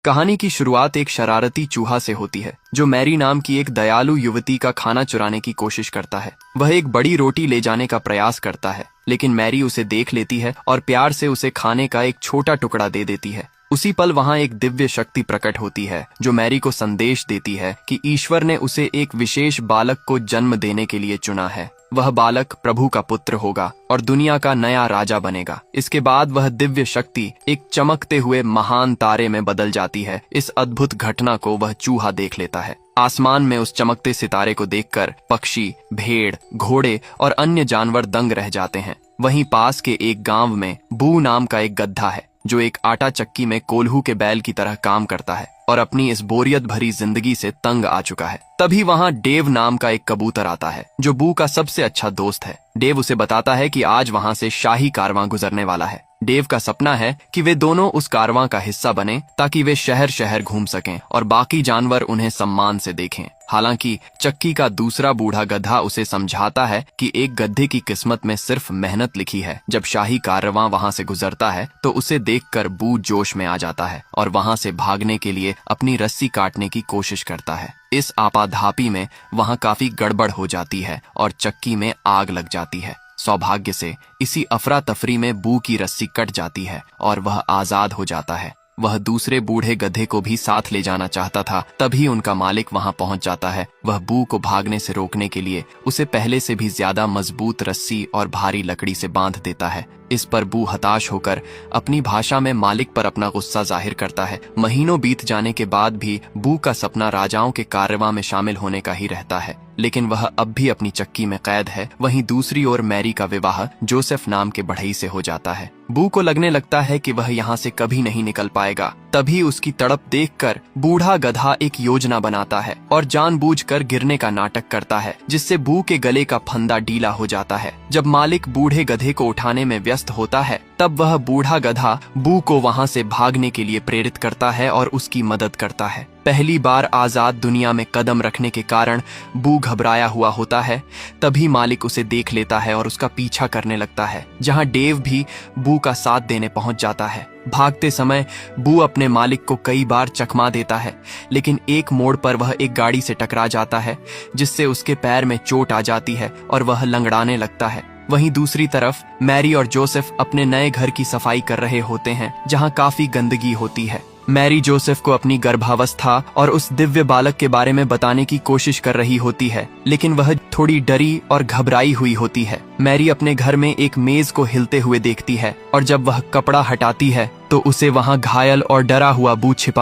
कहानी की शुरुआत एक शरारती चूहा से होती है जो मैरी नाम की एक दयालु युवती का खाना चुराने की कोशिश करता है। वह एक बड़ी रोटी ले जाने का प्रयास करता है, लेकिन मैरी उसे देख लेती है और प्यार से उसे खाने का एक छोटा टुकड़ा दे देती है। उसी पल वहां एक दिव्य शक्ति प्रकट होती है जो मैरी को संदेश देती है कि ईश्वर ने उसे एक विशेष बालक को जन्म देने के लिए चुना है। वह बालक प्रभु का पुत्र होगा और दुनिया का नया राजा बनेगा। इसके बाद वह दिव्य शक्ति एक चमकते हुए महान तारे में बदल जाती है। इस अद्भुत घटना को वह चूहा देख लेता है। आसमान में उस चमकते सितारे को देखकर पक्षी, भेड़, घोड़े और अन्य जानवर दंग रह जाते हैं। वहीं पास के एक गांव में बू नाम का एक गधा है जो एक आटा चक्की में कोल्हू के बैल की तरह काम करता है और अपनी इस बोरियत भरी जिंदगी से तंग आ चुका है। तभी वहां डेव नाम का एक कबूतर आता है जो बू का सबसे अच्छा दोस्त है। डेव उसे बताता है कि आज वहां से शाही कारवां गुजरने वाला है। डेव का सपना है कि वे दोनों उस कारवां का हिस्सा बने ताकि वे शहर शहर घूम सकें और बाकी जानवर उन्हें सम्मान से देखें। हालांकि चक्की का दूसरा बूढ़ा गधा उसे समझाता है कि एक गधे की किस्मत में सिर्फ मेहनत लिखी है। जब शाही कारवां वहां से गुजरता है तो उसे देखकर बू जोश में आ जाता है और वहां से भागने के लिए अपनी रस्सी काटने की कोशिश करता है। इस आपाधापी में वहां काफी गड़बड़ हो जाती है और चक्की में आग लग जाती है। सौभाग्य से इसी अफरा तफरी में बू की रस्सी कट जाती है और वह आजाद हो जाता है। वह दूसरे बूढ़े गधे को भी साथ ले जाना चाहता था, तभी उनका मालिक वहां पहुंच जाता है। वह बू को भागने से रोकने के लिए उसे पहले से भी ज्यादा मजबूत रस्सी और भारी लकड़ी से बांध देता है। इस पर बू हताश होकर अपनी भाषा में मालिक पर अपना गुस्सा जाहिर करता है। महीनों बीत जाने के बाद भी बू का सपना राजाओं के कारवां में शामिल होने का ही रहता है, लेकिन वह अब भी अपनी चक्की में कैद है। वहीं दूसरी ओर मैरी का विवाह जोसेफ नाम के बढ़ई से हो जाता है। बू को लगने लगता है कि वह यहाँ से कभी नहीं निकल पाएगा। तभी उसकी तड़प देखकर बूढ़ा गधा एक योजना बनाता है और जानबूझकर गिरने का नाटक करता है, जिससे बू के गले का फंदा ढीला हो जाता है। जब मालिक बूढ़े गधे को उठाने में व्यस्त होता है तब वह बूढ़ा गधा बू को वहां से भागने के लिए प्रेरित करता है और उसकी मदद करता है। पहली बार आजाद दुनिया में कदम रखने के कारण बू घबराया हुआ होता है। तभी मालिक उसे देख लेता है और उसका पीछा करने लगता है, जहां डेव भी बू का साथ देने पहुंच जाता है। भागते समय बू अपने मालिक को कई बार चकमा देता है, लेकिन एक मोड़ पर वह एक गाड़ी से टकरा जाता है, जिससे उसके पैर में चोट आ जाती है और वह लंगड़ाने लगता है। वहीं दूसरी तरफ मैरी और जोसेफ अपने नए घर की सफाई कर रहे होते हैं, जहां काफी गंदगी होती है। मैरी जोसेफ को अपनी गर्भावस्था और उस दिव्य बालक के बारे में बताने की कोशिश कर रही होती है, लेकिन वह थोड़ी डरी और घबराई हुई होती है। मैरी अपने घर में एक मेज को हिलते हुए देखती है और जब वह कपड़ा हटाती है तो उसे वहां घायल और डरा हुआ बू छिपा